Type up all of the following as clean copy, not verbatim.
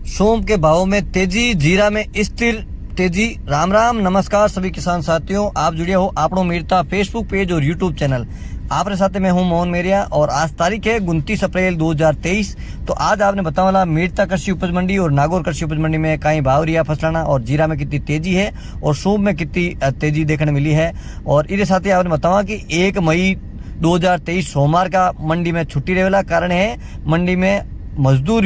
सोम के भाव में तेजी, जीरा में स्थिर तेजी। राम राम, नमस्कार सभी किसान साथियों, आप जुड़े हो आपनो मीरता फेसबुक पेज और यूट्यूब चैनल। आपरे साथ में हूं मोहन मेरिया और आज तारीख है 29 अप्रैल 2023। तो आज आपने बतावाला मीरता कृषि उपज मंडी और नागौर कृषि उपज मंडी में कई भाव रिया फसलाना और जीरा में कितनी तेजी है और सोम में कितनी तेजी देखने मिली है। और इसके साथ ही आपने बतावा कि 1 मई 2023 सोमवार का मंडी में छुट्टी रहेला। कारण है मंडी में मजदूर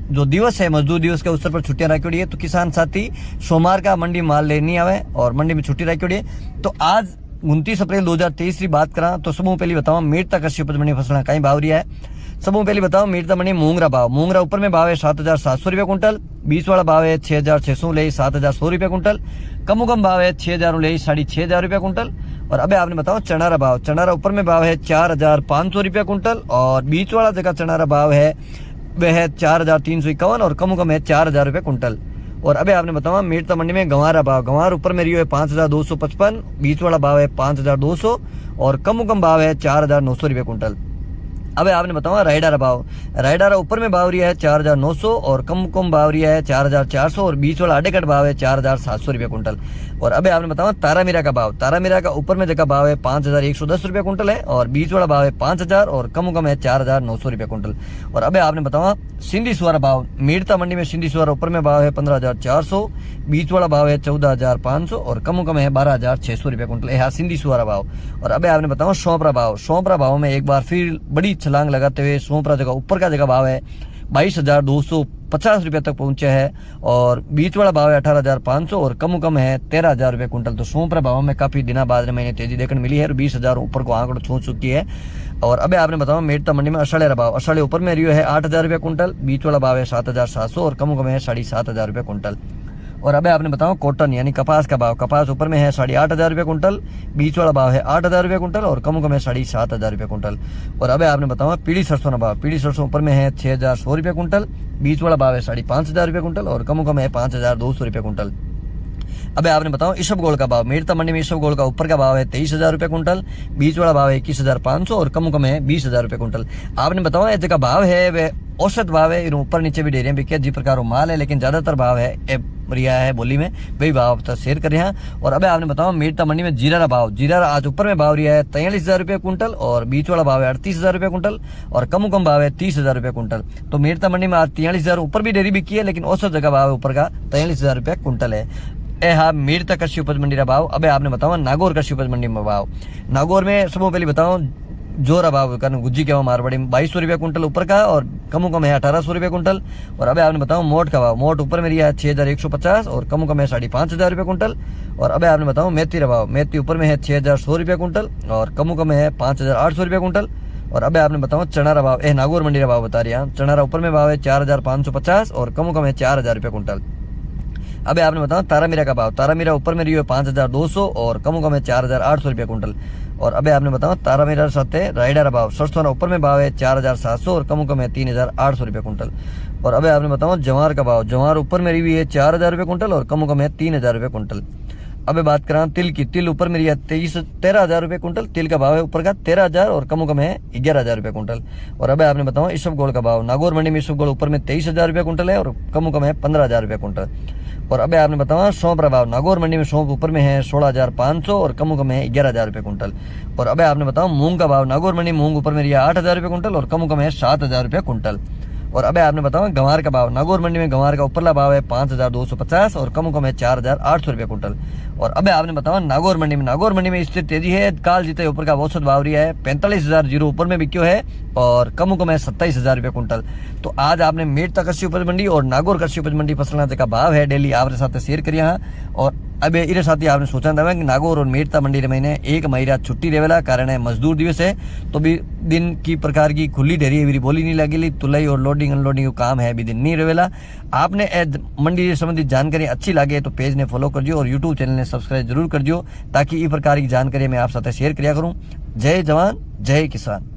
जो दिवस है, मजदूर दिवस के अवसर पर छुट्टियां रखी है। तो किसान साथी सोमवार का मंडी माल ले नहीं आवे और मंडी में छुट्टी रखी है। तो आज 29 अप्रैल 2023 की बात करा तो सबों पहले बताओ मीरता कृषि उपज मंडी फसला कई भाव रिया है। सबों पहले बताओ मीरता मंडी मूंगरा भाव। मूंगरा ऊपर में भाव है 7,700 रुपये कुंटल, बीच वाला भाव है 6,600 ले 7,100 रुपये कुंटल, कम भाव है 6,000 ले 6,500 रुपये कुंटल। और अबे आपने बताओ चनारा भाव। चनारा ऊपर में भाव है 4,500 रुपये कुंटल और बीच वाला जगह चनारा भाव है वह है 4,351 और कम है 4,000 रुपये कुंटल। और अबे आपने बताओ मीरता मंडी में गंवारा भाव। गंवार ऊपर में रियो है 5,255, बीच वाला भाव है 5,200 और कम भाव है 4,900 रुपये कुंटल। अबे आपने बताओ रायडारा भाव। रायडारा ऊपर में भाव रिया है 4,900 और कम भाव रिया है 4,400 और बीच वाला अडेकट भाव है 4,700 रुपये कुंटल। और अबे आपने बताओ तारामीरा का भाव। तारामीरा का ऊपर में जगह भाव है 5,110 रुपये कुंटल है और बीच वाला भाव है 5,000 और कम है 4,900 रुपये कुंटल। और अबे आपने बताओ सिंधी सुअर भाव। मीरता मंडी में सिंधी सुअर ऊपर में भाव है 15,400, बीच वाला भाव है 14,500 और कम है 12,600 रुपये कुंटल। यह सिंधी सुअर भाव। और अबे आपने बताओ सौंपरा भाव। सौंपरा भाव में एक बार फिर बड़ी छलांग लगाते हुए सौंपरा जगह ऊपर का जगह भाव है 22,250 रुपये तक पहुंचा है और बीच वाला भाव है 18,500 और कम है 13,000 रुपये कुंटल। तो सौंपरा भाव में काफी दिनों बाद महीने तेजी देखने मिली है और 20,000 ऊपर को आंकड़ा छू चुकी है। और अबे आपने बताओ मीरता मंडी में अषाढ़े भाव। अषाढ़े ऊपर में रियो है 8,000 रुपये कुंटल, बीच वाला भाव है 7,700 और कम है 7,500 रुपये कुंटल। और अबे आपने बताओ कॉटन यानी कपास का भाव। कपास ऊपर में है 8,500 रुपये कुंटल, बीच वाला भाव है 8,000 रुपये कुंटल और कम है 7,500 रुपये कुंटल। और अबे आपने बताओ पीली सरसों का भाव। पीली सरसों ऊपर में है 6,100 रुपये कुंटल, बीच वाला भाव है 5,500 रुपये कुंटल और कम है 5,200 रुपये कुंटल। अबे आपने बताओ ईसब गोल्ड का भाव। मीरता मंडी में ईसब गोल्ड का ऊपर का भाव है 23,000 रुपये कुंटल, बीच वाला भाव है 21,500 और कम है 20,000 रुपये कुंटल। आपने बताओ ये जगह भाव है वे औसत भाव है, ऊपर नीचे भी डेरियां बिके जी प्रकार माल है, लेकिन ज्यादातर भाव है रिया है बोली में वही भाव तो शेयर कर रहे हैं। और अबे आपने बताओ मीरता मंडी में जीरा का भाव। जीरा आज ऊपर में भाव रिया है 43,000 रुपये कुंटल और बीच वाला भाव है 38,000 रुपये कुंटल और कम भाव है 30,000 रुपये कुंटल। तो मीरता मंडी में आज 43,000 ऊपर भी डेरी बिकी है, लेकिन औसत जगह भाव ऊपर का 43,000 रुपये कुंटल है। हाँ मीरता कृषि उपज मंडी का भाव। अबे आपने बताओ नागौर कृषि उपज मंडी में भाव। नागौर में सबसे पहले बताओ जोरा भाव कारण गुज्जी के मारवाड़ी में 2200 रुपये कुंटल ऊपर का और कम है 1,800 रुपये कुंटल। और अबे आपने बताओ मोट का भाव। मोट ऊपर में रिया है 6,150 और कम है 5,500 रुपये कुंटल। और अबे आपने बताओ मेथी का भाव। मेथी ऊपर में है 6,100 रुपये कुंटल और कम है 5,800 रुपये कुंटल। और अबे आपने बताओ चनारा भाव। नागौर मंडी का भाव बता रही है। चनारा ऊपर में भाव है 4,550 और कम है 4,000 रुपये कुंटल। अबे आपने बताओ तारामीरा का भाव। तारामीरा ऊपर में रियो है 5,200 और कम है 4,800 रुपये कुंटल। और अबे आपने बताओ तारामीरा साथ रायडारा भाव। सरसों ऊपर में भाव है 4,700 और कम है 3,800 रुपये कुंटल। और अबे आपने बताओ जवार का भाव। जवार ऊपर में रिवी है 4,000 रुपये कुंटल और कम है 3,000 रुपये कुंटल। अबे बात करा तिल की। तिल ऊपर में रिया 13,000 रुपये कुंटल। तिल का भाव है ऊपर का 13,000 और कम है 11,000 रुपये कुंटल। और अबे आपने बताओ ईसब गोल्ड का भाव। नागौर मंडी में ईसब गोल्ड ऊपर में 23,000 रुपये कुंटल है और कम है 15,000 रुपये कुंटल। और अबे आपने बताओ सौंप का भाव। नागौर मंडी में सौंप ऊपर में है 16,500 और कम है 11,000 रुपये कुंटल। और अबे आपने बताओ मूंग का भाव। नागौर मंडी मूंग ऊपर में रिया 8,000 रुपये कुंटल और कम है 7,000 रुपये कुंटल। और अबे आपने बताओ गंवार का भाव। नागौर मंडी में गंवार का ऊपरला भाव है 5,250 और कम है 4,800 रुपये कुंटल। और अबे आपने बताओ नागौर मंडी में स्थिर तेजी है। काल जीते ऊपर का औसत भाव रिया है 45,000 जीरो ऊपर में बिक्यो है और कम है 27,000 रुपये कुंटल। तो आज आपने मीरता कृषि उपज मंडी और नागौर कृषि उपज मंडी फसलों का भाव है डेली आपके साथ शेयर करिया। और अबे इरे साथ ही आपने सोचा था कि नागौर और मीरता मंडी रे महीने 1 मई रात छुट्टी रहेला कारण है मजदूर दिवस है। तो भी दिन की प्रकार की खुली डेरी मेरी बोली नहीं लगेली। तुलाई और लोडिंग अनलोडिंग का काम है भी दिन नहीं रहेला। आपने मंडी से संबंधित जानकारी अच्छी लगे तो पेज ने फॉलो कर दियो और यूट्यूब चैनल ने सब्सक्राइब जरूर कर दियो ताकि इस प्रकार की जानकारी मैं आप साथ शेयर किया करूँ। जय जवान जय किसान।